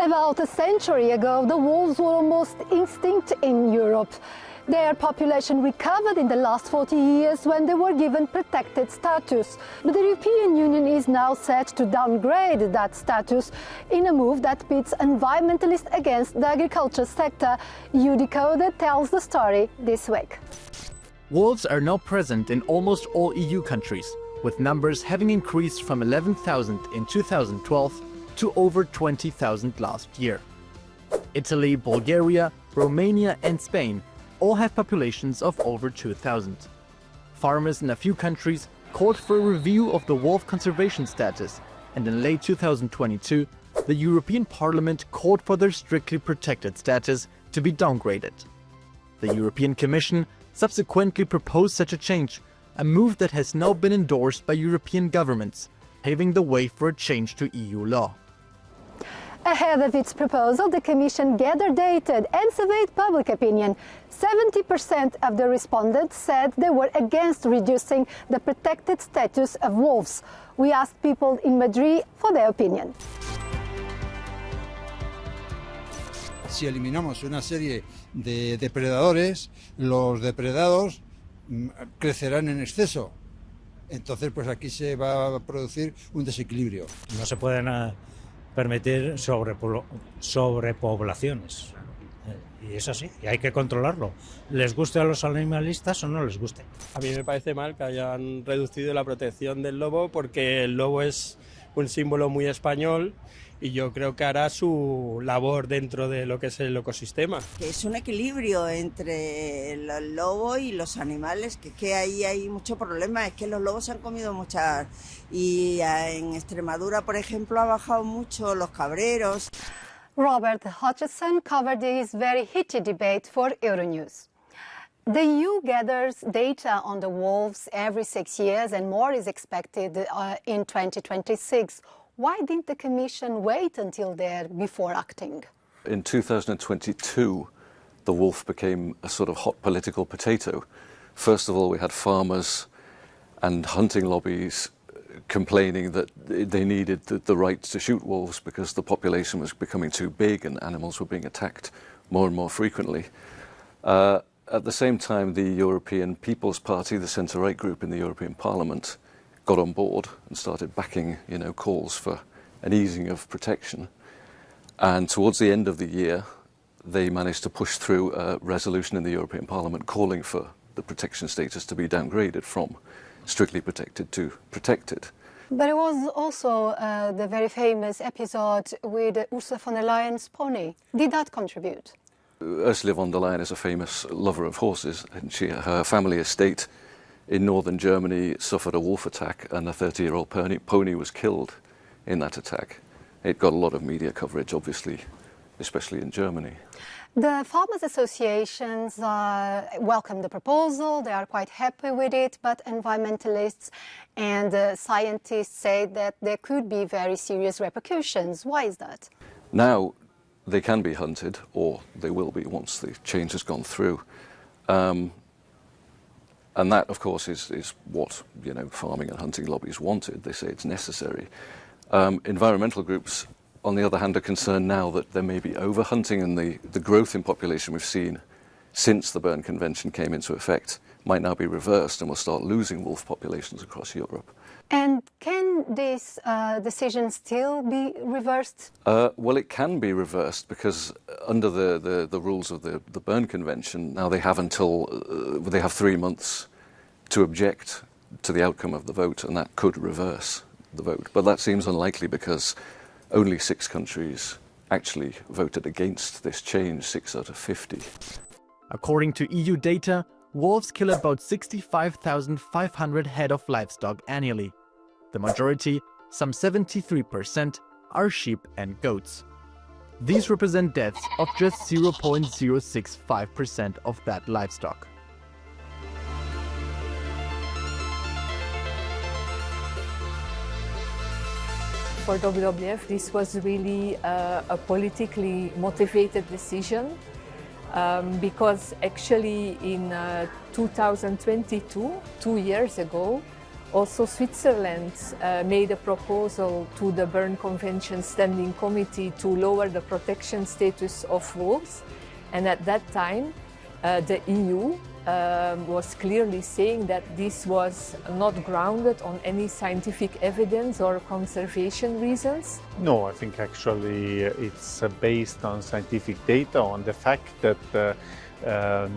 About a century ago, the wolves were almost extinct in Europe. Their population recovered in the last 40 years when they were given protected status. But the European Union is now set to downgrade that status in a move that pits environmentalists against the agriculture sector. Eu-decoded tells the story this week. Wolves are now present in almost all EU countries, with numbers having increased from 11,000 in 2012 to over 20,000 last year. Italy, Bulgaria, Romania and Spain all have populations of over 2,000. Farmers in a few countries called for a review of the wolf conservation status, and in late 2022, the European Parliament called for their strictly protected status to be downgraded. The European Commission subsequently proposed such a change, a move that has now been endorsed by European governments, paving the way for a change to EU law. Ahead of its proposal, the Commission gathered data and surveyed public opinion. 70% of the respondents said they were against reducing the protected status of wolves. We asked people in Madrid for their opinion. Si eliminamos una serie de depredadores, los depredados crecerán en exceso. Entonces, pues aquí se va a producir un desequilibrio. No se pueden permitir sobrepoblaciones. Y es así, y hay que controlarlo. Les guste a los animalistas o no les guste. A mí me parece mal que hayan reducido la protección del lobo porque el lobo es un símbolo muy español y yo creo que hará su labor dentro de lo que es el ecosistema. Que es un equilibrio entre el lobo y los animales, que ahí hay mucho problema, es que los lobos han comido muchas, y en Extremadura, por ejemplo, ha bajado mucho los cabreros. Robert Hutchison covered this very heated debate for Euronews. The EU gathers data on the wolves every 6 years and more is expected in 2026. Why didn't the Commission wait until there before acting? In 2022, the wolf became a sort of hot political potato. First of all, we had farmers and hunting lobbies complaining that they needed the right to shoot wolves because the population was becoming too big and animals were being attacked more and more frequently. At the same time, the European People's Party, the centre-right group in the European Parliament, got on board and started backing, calls for an easing of protection. And towards the end of the year, they managed to push through a resolution in the European Parliament calling for the protection status to be downgraded from strictly protected to protected. But it was also the very famous episode with Ursula von der Leyen's pony. Did that contribute? Ursula von der Leyen is a famous lover of horses, and her family estate in northern Germany suffered a wolf attack, and a 30-year-old pony was killed in that attack. It got a lot of media coverage, obviously, especially in Germany. The farmers' associations welcome the proposal, they are quite happy with it, but environmentalists and scientists say that there could be very serious repercussions. Why is that? Now they can be hunted, or they will be once the change has gone through. And that, of course, is what farming and hunting lobbies wanted. They say it's necessary. Environmental groups, on the other hand, are concerned now that there may be overhunting, and the growth in population we've seen since the Berne Convention came into effect might now be reversed, and we'll start losing wolf populations across Europe. And can this decision still be reversed? Well, it can be reversed because under the rules of the Berne Convention, now they have 3 months to object to the outcome of the vote, and that could reverse the vote. But that seems unlikely because only 6 countries actually voted against this change, 6 out of 50. According to EU data, wolves kill about 65,500 head of livestock annually. The majority, some 73%, are sheep and goats. These represent deaths of just 0.065% of that livestock. For WWF, this was really a politically motivated decision because actually in 2022, 2 years ago, Also, Switzerland made a proposal to the Berne Convention Standing Committee to lower the protection status of wolves. And at that time, the EU was clearly saying that this was not grounded on any scientific evidence or conservation reasons. No, I think actually it's based on scientific data, on the fact that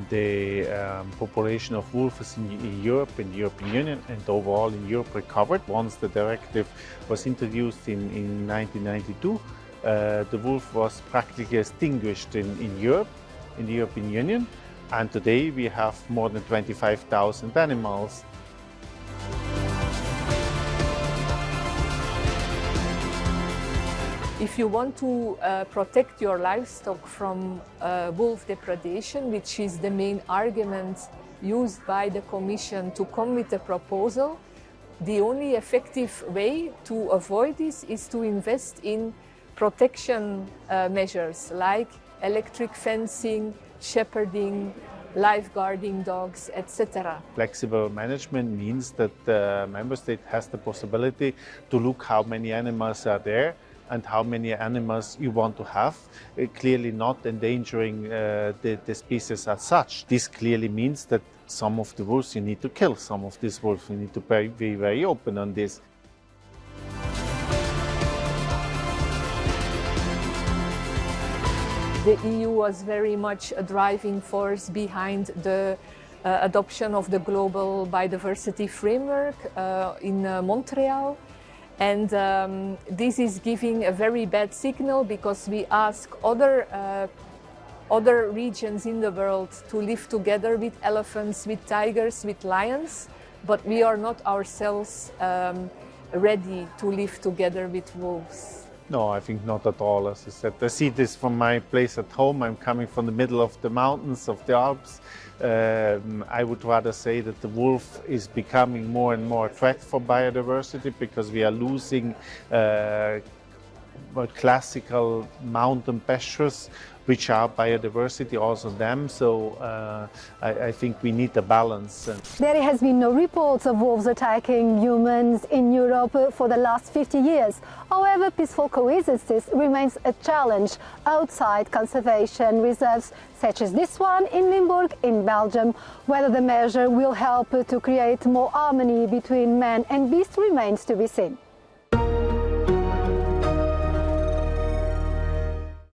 the population of wolves in Europe, in the European Union and overall in Europe recovered. Once the directive was introduced in 1992, the wolf was practically extinguished in Europe, in the European Union, and today we have more than 25,000 animals. If you want to protect your livestock from wolf depredation, which is the main argument used by the Commission to come with a proposal, the only effective way to avoid this is to invest in protection measures like electric fencing, shepherding, lifeguarding dogs, etc. Flexible management means that the member state has the possibility to look how many animals are there and how many animals you want to have, clearly not endangering the species as such. This clearly means that some of the wolves you need to kill, some of these wolves you need to be very open on this. The EU was very much a driving force behind the adoption of the global biodiversity framework in Montreal. And this is giving a very bad signal because we ask other regions in the world to live together with elephants, with tigers, with lions, but we are not ourselves ready to live together with wolves. No, I think not at all. As I said, I see this from my place at home. I'm coming from the middle of the mountains of the Alps. I would rather say that the wolf is becoming more and more a threat for biodiversity because we are losing classical mountain pastures, which are biodiversity, also them. So I think we need a balance. There has been no reports of wolves attacking humans in Europe for the last 50 years. However, peaceful coexistence remains a challenge outside conservation reserves, such as this one in Limburg in Belgium. Whether the measure will help to create more harmony between man and beast remains to be seen.